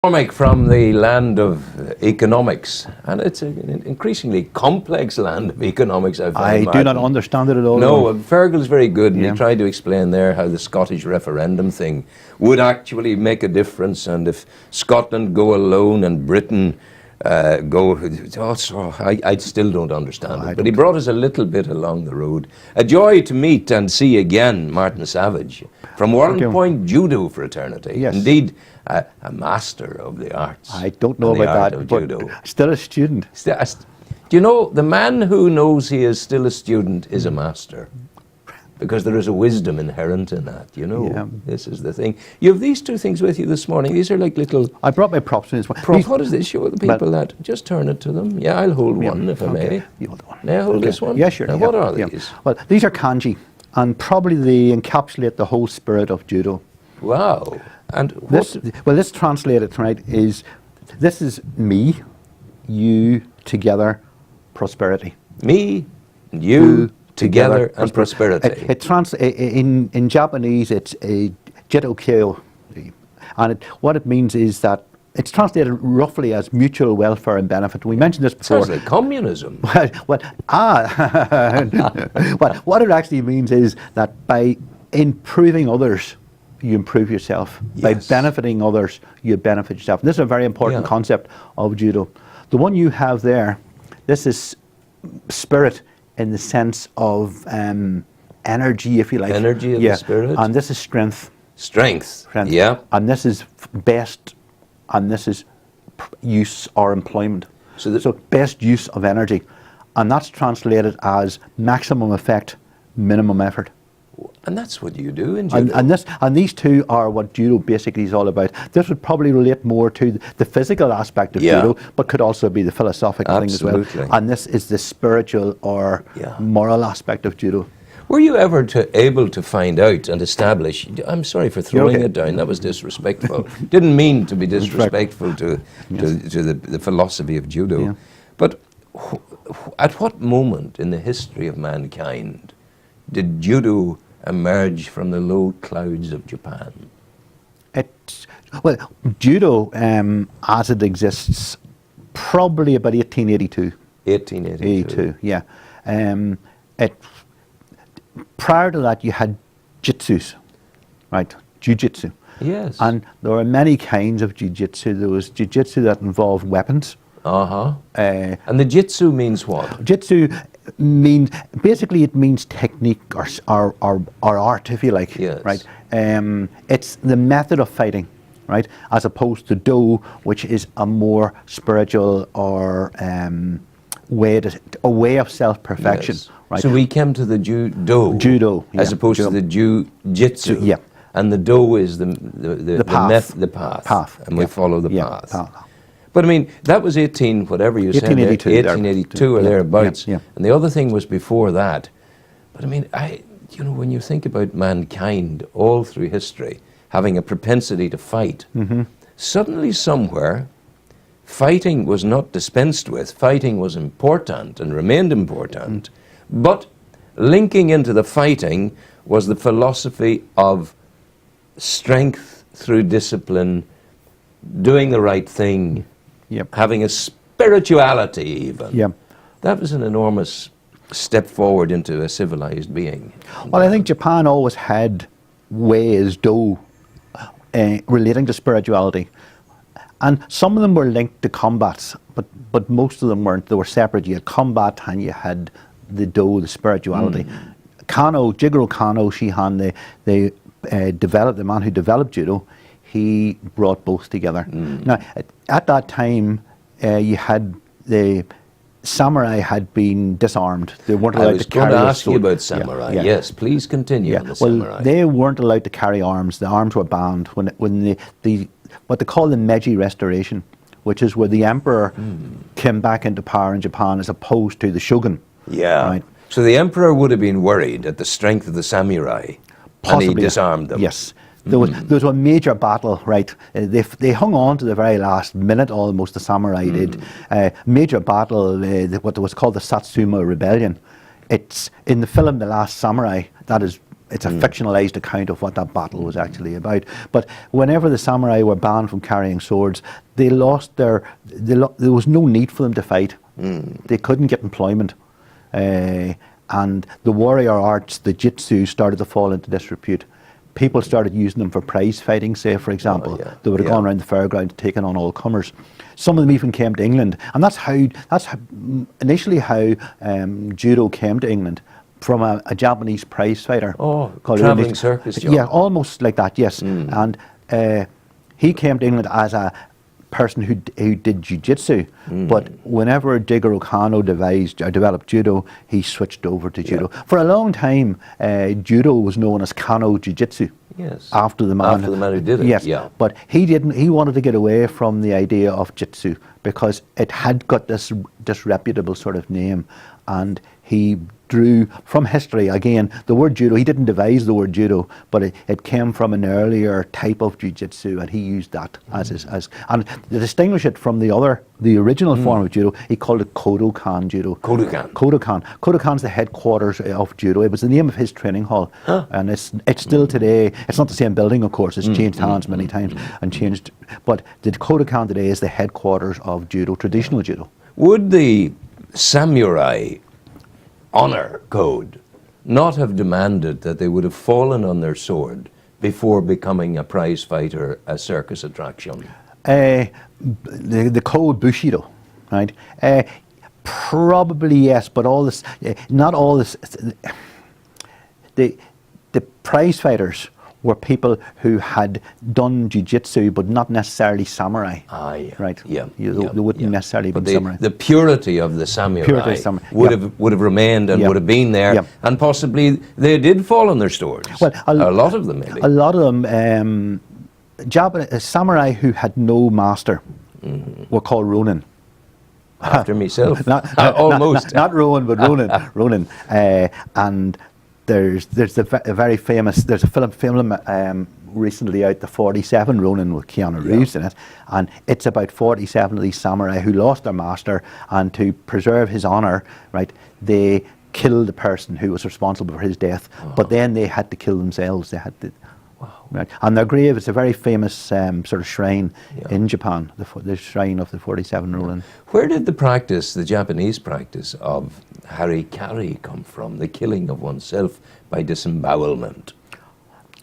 Cormac from the land of economics, and it's an increasingly complex land of economics. I do not understand it at all. No, Fergal's very good, and Yeah. he tried to explain there how the Scottish referendum thing would actually make a difference, and if Scotland go alone and Britain I still don't understand it. But he brought us a little bit along the road. A joy to meet and see again Martin Savage from Warren Point Judo Fraternity. Yes. Indeed, a master of the arts. I don't know about that, but judo. Still a student. Do you know, the man who knows he is still a student is a master. Because there is a wisdom inherent in that, you know. Yeah. This is the thing. You have these two things with you this morning. These are like little... I brought my props in this one. What is this? Show the people that. Just turn it to them. Yeah, I'll hold one if I may. You hold one. May I hold this one? Yeah, sure. Now, what are these? Well, these are kanji, and probably they encapsulate the whole spirit of judo. Wow. And this translated, right, is this is me, you, together, prosperity. Me, you, together and prosperity. In Japanese, it's a jitokyo, and what it means is that it's translated roughly as mutual welfare and benefit. We mentioned this before. Sounds like communism. What it actually means is that by improving others, you improve yourself. Yes. By benefiting others, you benefit yourself. And this is a very important concept of judo. The one you have there, this is spirit in the sense of energy, if you like. Energy of the spirit. And this is strength. Strength. Yeah. And this is best, and this is use or employment. So best use of energy. And that's translated as maximum effect, minimum effort. And that's what you do in judo. And these two are what judo basically is all about. This would probably relate more to the physical aspect of judo, but could also be the philosophical thing as well. And this is the spiritual or moral aspect of judo. Were you ever able to find out and establish, I'm sorry for throwing it down, that was disrespectful. Didn't mean to be disrespectful to the philosophy of judo. But at what moment in the history of mankind did judo emerge from the low clouds of Japan? Judo, as it exists, probably about 1882. 1882. Yeah. Prior to that, you had jitsus, right? Jiu-jitsu. Yes. And there were many kinds of jiu-jitsu. There was jiu-jitsu that involved weapons. And the jitsu means what? Jitsu means, basically it means technique or art, if you like. Yes. Right? It's the method of fighting, right? As opposed to do, which is a more spiritual or a way of self-perfection. Yes. Right? So we came to the judo, as opposed to the jiu-jitsu. Yeah. And the do is the path. And we follow the path. But I mean, that was 1882 or thereabouts. Yeah. And the other thing was before that. But I mean, when you think about mankind all through history having a propensity to fight, suddenly somewhere, fighting was not dispensed with. Fighting was important and remained important. But linking into the fighting was the philosophy of strength through discipline, doing the right thing, having a spirituality even. That was an enormous step forward into a civilized being. Well, I think Japan always had ways, relating to spirituality. And some of them were linked to combats, but most of them weren't. They were separate. You had combat and you had the the spirituality. Jigoro Kano Shihan, the man who developed judo, he brought both together. Now, at that time, you had the samurai had been disarmed. They weren't allowed to carry I was going to ask you about samurai. Yes, please continue on the samurai. They weren't allowed to carry arms. The arms were banned when what they call the Meiji Restoration, which is where the emperor came back into power in Japan as opposed to the shogun. Yeah. Right? So the emperor would have been worried at the strength of the samurai, possibly, and he disarmed them. Yes. There was a major battle, right? They hung on to the very last minute, almost, the samurai did. Major battle, what was called the Satsuma Rebellion. It's in the film The Last Samurai. That is it's a fictionalized account of what that battle was actually about. But whenever the samurai were banned from carrying swords, they lost there was no need for them to fight. They couldn't get employment. And the warrior arts, the jitsu, started to fall into disrepute. People started using them for prize fighting, say, for example. They would have gone around the fairground taking on all comers. Some of them even came to England. And that's initially how judo came to England, from a Japanese prize fighter. Oh, travelling circus job. Yeah, almost like that, yes. And he came to England as a person who did jiu-jitsu, but whenever Jigoro Kano developed judo, he switched over to judo. For a long time, judo was known as Kano Jiu-Jitsu. Yes. After the man who did it. Yes. Yeah. But he didn't. He wanted to get away from the idea of jitsu because it had got this disreputable sort of name, and he drew from history. Again, the word judo, he didn't devise the word judo, but it came from an earlier type of jiu-jitsu, and he used that as and to distinguish it from the original form of judo, he called it Kodokan judo. Kodokan's the headquarters of judo. It was the name of his training hall, and it's still today. It's not the same building, of course. It's changed hands many times and changed, but the Kodokan today is the headquarters of judo, traditional judo. Would the samurai honor code not have demanded that they would have fallen on their sword before becoming a prize fighter, a circus attraction? The code Bushido, right? Probably yes, but all this, not all this. The prize fighters were people who had done jiu-jitsu, but not necessarily samurai. Right. Yeah. They wouldn't necessarily be samurai. The purity of the samurai would have remained and would have been there, and possibly they did fall on their swords. Well, a lot of them, maybe. A lot of them, samurai who had no master were called Ronin. After myself, almost. Not Rowan, but Ronin. Ronin. And there's a very famous, there's a film recently out, The 47 Ronin, with Keanu Reeves in it, and it's about 47 of these samurai who lost their master, and to preserve his honor, right, they killed the person who was responsible for his death, but then they had to kill themselves. They had to. Right. And their grave is a very famous sort of shrine in Japan, the shrine of the 47 Ronin. Where did the Japanese practice of harikari come from, the killing of oneself by disembowelment?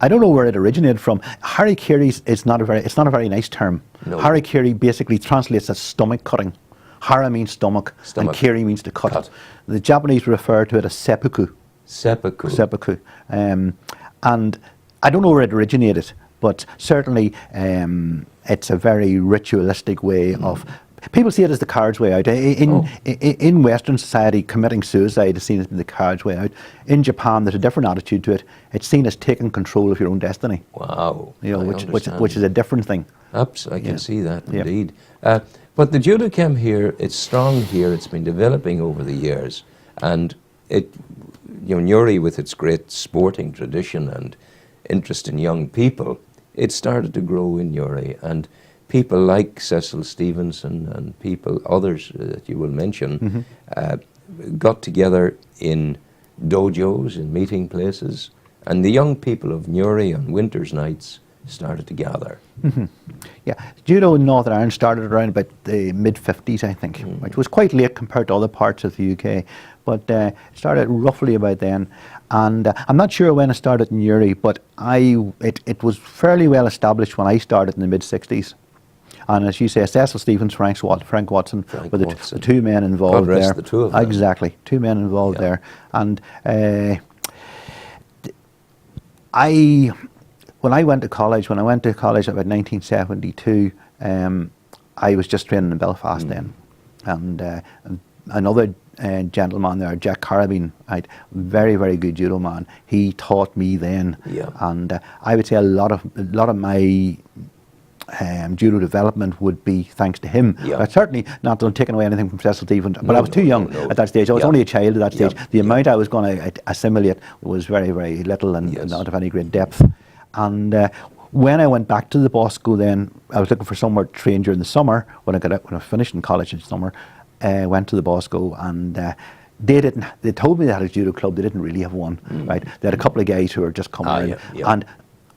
I don't know where it originated from. Harikiri is not a very nice term. No. Harikiri basically translates as stomach cutting. Hara means stomach. And kiri means to cut. The Japanese refer to it as seppuku. Seppuku. And I don't know where it originated, but certainly it's a very ritualistic way of. People see it as the coward's way out. In Western society, committing suicide is seen as the coward's way out. In Japan, there's a different attitude to it. It's seen as taking control of your own destiny. Wow. Which is a different thing. I can see that indeed. But the judo chem here, it's strong here. It's been developing over the years, and Newry, with its great sporting tradition and interest in young people, it started to grow in Newry, and people like Cecil Stevenson and others that you will mention, got together in dojos, in meeting places, and the young people of Newry on winter's nights started to gather. Yeah, judo in Northern Ireland started around about the mid-50s, I think, which was quite late compared to other parts of the UK, but it started roughly about then. And I'm not sure when it started in Newry, but it was fairly well established when I started in the mid-60s. And as you say, Cecil Stevens, Frank Watson, were the two men involved there. God rest the two of them. Exactly, two men involved there. And when I went to college about 1972, I was just training in Belfast then. And another gentleman there, Jack Carabine, very, very good judo man. He taught me then. And I would say a lot of my judo development would be thanks to him. Certainly not taking away anything from Cecil Stevens, but I was too young at that stage. I was only a child at that stage. The amount I was going to assimilate was very, very little and not of any great depth. And when I went back to the Bosco then, I was looking for somewhere to train during the summer. When I finished in college in summer, went to the Bosco, and they didn't. They told me they had a judo club. They didn't really have one, right? They had a couple of guys who were just coming in, and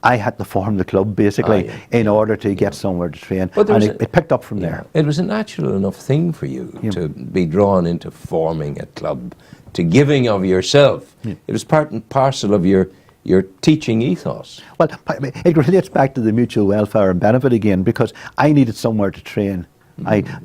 I had to form the club basically in order to get somewhere to train, and it picked up from there. It was a natural enough thing for you to be drawn into forming a club, to giving of yourself. It was part and parcel of your teaching ethos. Well, it relates back to the mutual welfare and benefit again, because I needed somewhere to train.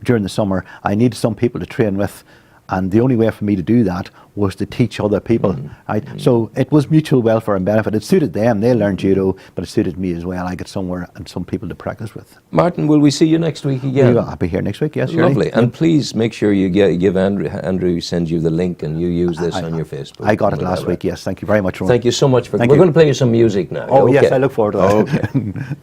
During the summer, I needed some people to train with, and the only way for me to do that was to teach other people. Right? So it was mutual welfare and benefit. It suited them. They learned judo, but it suited me as well. I got somewhere and some people to practice with. Martin, will we see you next week again? I'll be here next week, yes. Lovely. And please make sure you give Andrew sends you the link and you use this on your Facebook. I got it last week, yes. Thank you very much, Ron. Thank you so much for that. Thank We're you. going to play you some music now. Oh, yes, I look forward to that. Okay.